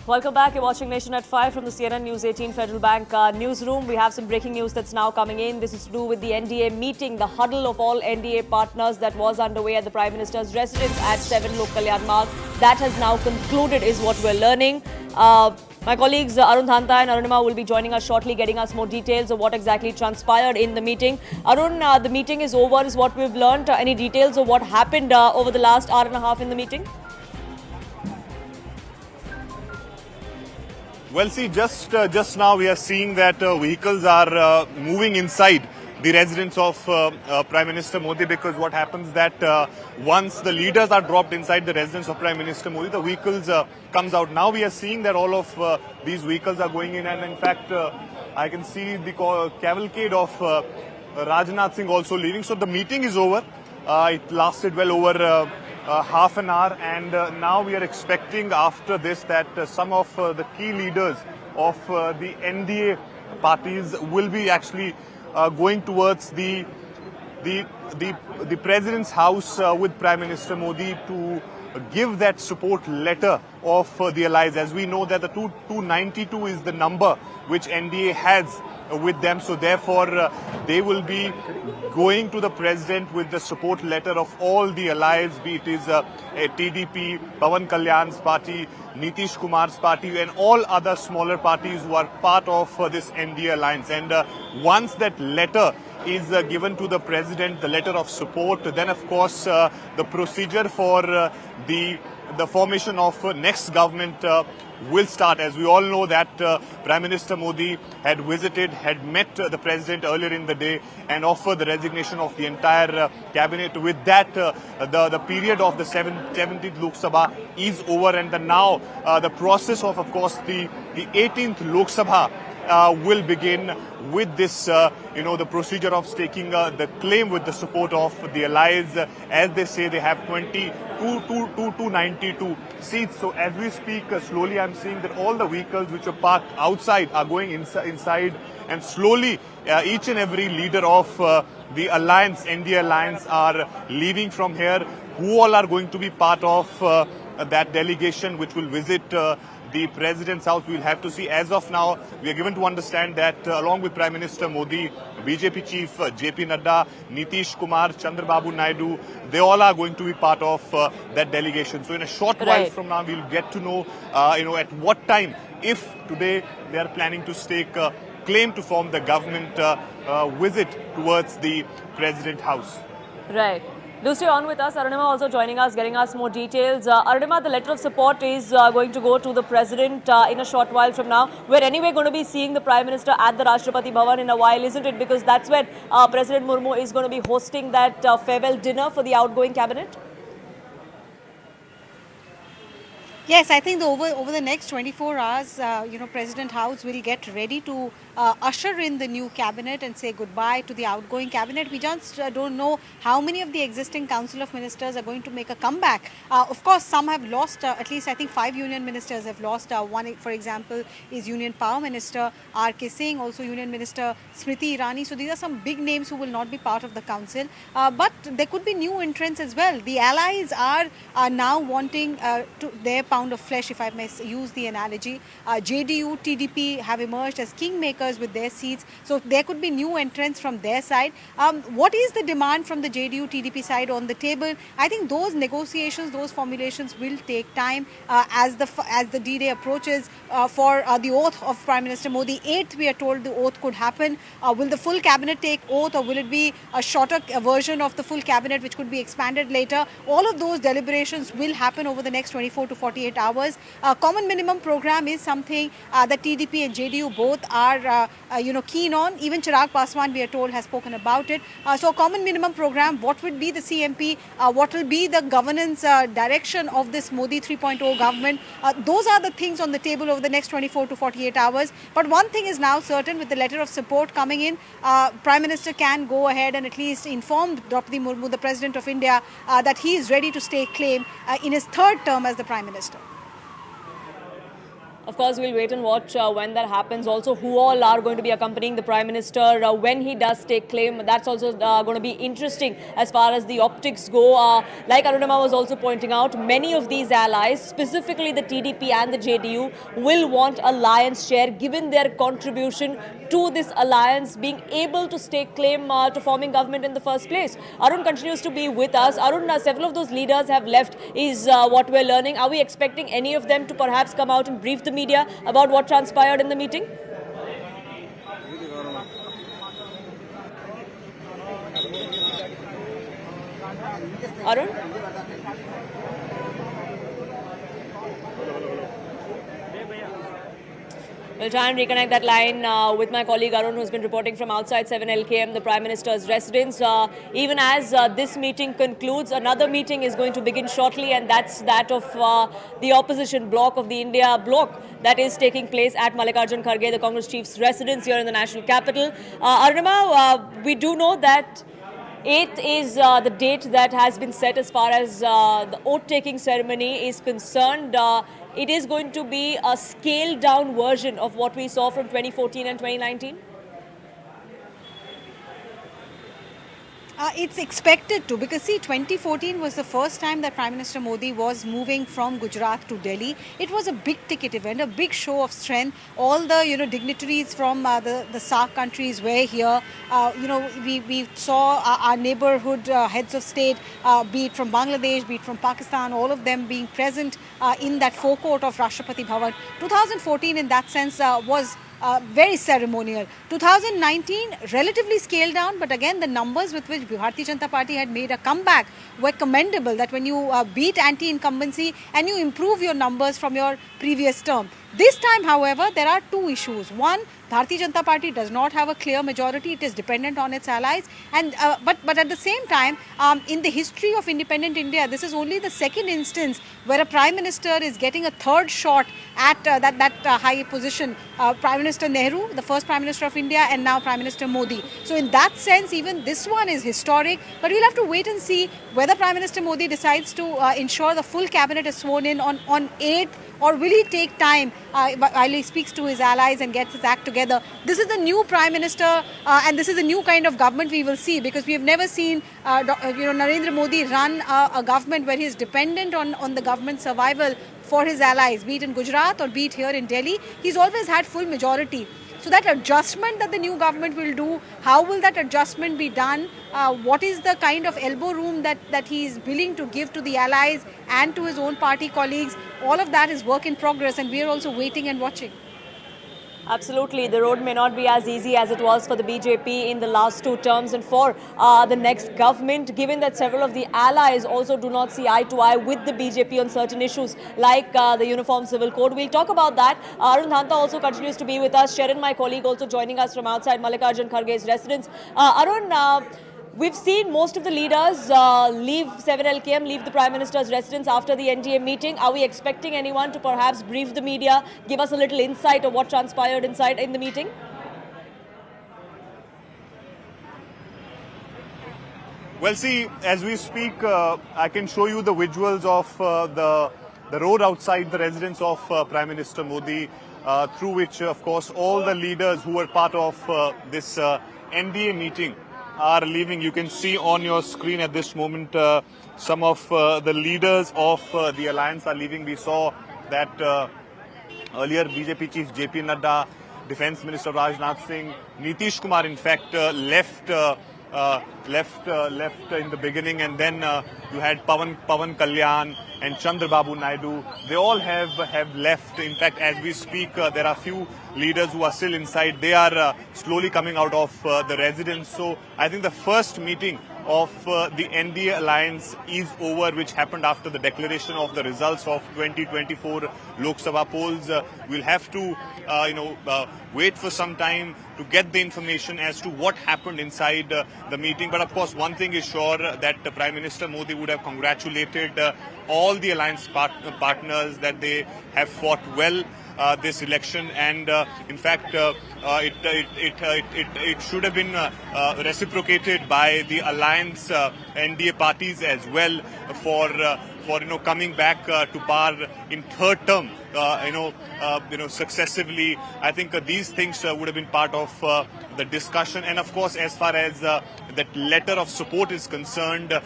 Welcome back. You're watching Nation at 5 from the CNN News 18 Federal Bank newsroom. We have some breaking news that's now coming in. This is to do with the NDA meeting, the huddle of all NDA partners that was underway at the Prime Minister's residence at 7 Lok Kalyan Marg. That has now concluded is what we're learning. My colleagues Arun Dhanta and Arunima will be joining us shortly, getting us more details of what exactly transpired in the meeting. Arun, the meeting is over is what we've learned. Any details of what happened over the last hour and a half in the meeting? Well, see, just now we are seeing that vehicles are moving inside the residence of Prime Minister Modi, because what happens that once the leaders are dropped inside the residence of Prime Minister Modi, the vehicles comes out. Now we are seeing that all of these vehicles are going in, and in fact, I can see the cavalcade of Rajnath Singh also leaving. So the meeting is over. It lasted well over half an hour, and now we are expecting after this that some of the key leaders of the NDA parties will be actually going towards the President's house with Prime Minister Modi to give that support letter of the allies. As we know that the 292 is the number which NDA has with them, so therefore they will be going to the President with the support letter of all the allies, be it is TDP, Pawan Kalyan's party, Nitish Kumar's party, and all other smaller parties who are part of this NDA alliance. And once that letter is given to the President, the letter of support, then of course the procedure for the formation of next government will start. As we all know that Prime Minister Modi had met the President earlier in the day and offered the resignation of the entire cabinet. With that, the period of the 17th Lok Sabha is over, and now the process of course, the 18th Lok Sabha will begin with this, the procedure of staking the claim with the support of the allies. As they say, they have 292 seats. So as we speak, slowly I'm seeing that all the vehicles which are parked outside are going inside, and slowly each and every leader of the alliance, NDA alliance, are leaving from here. Who all are going to be part of that delegation which will visit the President's house, we'll have to see. As of now, we are given to understand that along with Prime Minister Modi, BJP Chief JP Nadda, Nitish Kumar, Chandrababu Naidu, they all are going to be part of that delegation. So in a short while from now, we'll get to know, at what time, if today they are planning to stake claim to form the government visit towards the President house. Right. Do stay on with us. Arunima also joining us, getting us more details. Arunima, the letter of support is going to go to the President in a short while from now. We're anyway going to be seeing the Prime Minister at the Rashtrapati Bhavan in a while, isn't it? Because that's when President Murmu is going to be hosting that farewell dinner for the outgoing cabinet. Yes, I think over the next 24 hours, President House will get ready to usher in the new cabinet and say goodbye to the outgoing cabinet. We just don't know how many of the existing Council of Ministers are going to make a comeback. Of course, some have lost, at least I think 5 union ministers have lost. One, for example, is Union Power Minister R.K. Singh, also Union Minister Smriti Irani. So these are some big names who will not be part of the council. But there could be new entrants as well. The allies are now wanting their pound of flesh, if I may use the analogy. JDU, TDP have emerged as kingmakers with their seats. So there could be new entrants from their side. What is the demand from the JDU, TDP side on the table? I think those negotiations, those formulations will take time as the D-Day approaches for the oath of Prime Minister Modi. 8th, we are told the oath could happen. Will the full cabinet take oath, or will it be a shorter version of the full cabinet which could be expanded later? All of those deliberations will happen over the next 24 to 48 hours. Common minimum program is something that TDP and JDU both are keen on. Even Chirag Paswan, we are told, has spoken about it. So common minimum program, what would be the CMP, what will be the governance direction of this Modi 3.0 government? Those are the things on the table over the next 24 to 48 hours. But one thing is now certain, with the letter of support coming in, Prime Minister can go ahead and at least inform Draupadi Murmu, the President of India, that he is ready to stake claim in his 3rd term as the Prime Minister. Of course, we'll wait and watch when that happens. Also, who all are going to be accompanying the Prime Minister when he does take claim. That's also going to be interesting as far as the optics go. Like Arunima was also pointing out, many of these allies, specifically the TDP and the JDU, will want a lion's share given their contribution to this alliance being able to stake claim to forming government in the first place. Arun continues to be with us. Arun, several of those leaders have left is what we're learning. Are we expecting any of them to perhaps come out and brief the media about what transpired in the meeting? Arun? We'll try and reconnect that line with my colleague Arun, who's been reporting from outside 7LKM, the Prime Minister's residence. Even as this meeting concludes, another meeting is going to begin shortly, and that's that of the opposition bloc of the India bloc that is taking place at Mallikarjun Kharge, the Congress chief's residence here in the national capital. Arunima, we do know that 8th is the date that has been set as far as the oath-taking ceremony is concerned. It is going to be a scaled-down version of what we saw from 2014 and 2019? It's expected to, because see, 2014 was the first time that Prime Minister Modi was moving from Gujarat to Delhi. It was a big ticket event, a big show of strength. All the dignitaries from the SAARC countries were here. We saw our neighborhood heads of state, be it from Bangladesh, be it from Pakistan, all of them being present in that forecourt of Rashtrapati Bhavan. 2014 in that sense was very ceremonial. 2019, relatively scaled down, but again, the numbers with which Bharatiya Janata Party had made a comeback were commendable, that when you beat anti-incumbency and you improve your numbers from your previous term. This time, however, there are two issues. One, Bharatiya Janata Party does not have a clear majority. It is dependent on its allies. And but at the same time, in the history of independent India, this is only the second instance where a Prime Minister is getting a third shot at that high position. Prime Minister Nehru, the first Prime Minister of India, and now Prime Minister Modi. So in that sense, even this one is historic. But we'll have to wait and see whether Prime Minister Modi decides to ensure the full cabinet is sworn in on 8th, or will he take time while he speaks to his allies and gets his act together. This is the new Prime Minister and this is a new kind of government we will see, because we have never seen Narendra Modi run a government where he is dependent on the government survival for his allies, be it in Gujarat or be it here in Delhi. He's always had full majority. So that adjustment that the new government will do, how will that adjustment be done? What is the kind of elbow room that he is willing to give to the allies and to his own party colleagues? All of that is work in progress, and we are also waiting and watching. Absolutely. The road may not be as easy as it was for the BJP in the last two terms and for the next government, given that several of the allies also do not see eye to eye with the BJP on certain issues like the Uniform Civil Code. We'll talk about that. Arun Dhanta also continues to be with us. Sharon, my colleague, also joining us from outside Mallikarjun Kharge's residence. Arun, we've seen most of the leaders leave 7LKM, leave the Prime Minister's residence after the NDA meeting. Are we expecting anyone to perhaps brief the media, give us a little insight of what transpired inside in the meeting? Well, see, as we speak, I can show you the visuals of the road outside the residence of Prime Minister Modi, through which, of course, all the leaders who were part of this NDA meeting are leaving. You can see on your screen at this moment some of the leaders of the alliance are leaving. We saw that earlier BJP chief JP Nadda, Defence Minister Rajnath Singh, Nitish Kumar in fact left in the beginning, and then you had Pawan Kalyan and Chandrababu Naidu. They all have left. In fact, as we speak, there are few leaders who are still inside. They are slowly coming out of the residence. So I think the first meeting of the NDA alliance is over, which happened after the declaration of the results of 2024 Lok Sabha polls. We'll have to, wait for some time to get the information as to what happened inside the meeting. But of course, one thing is sure, that Prime Minister Modi would have congratulated all the alliance partners that they have fought well this election, and in fact it should have been reciprocated by the alliance NDA parties as well for for coming back to power in third term, successively. I think these things would have been part of the discussion. And of course, as far as that letter of support is concerned,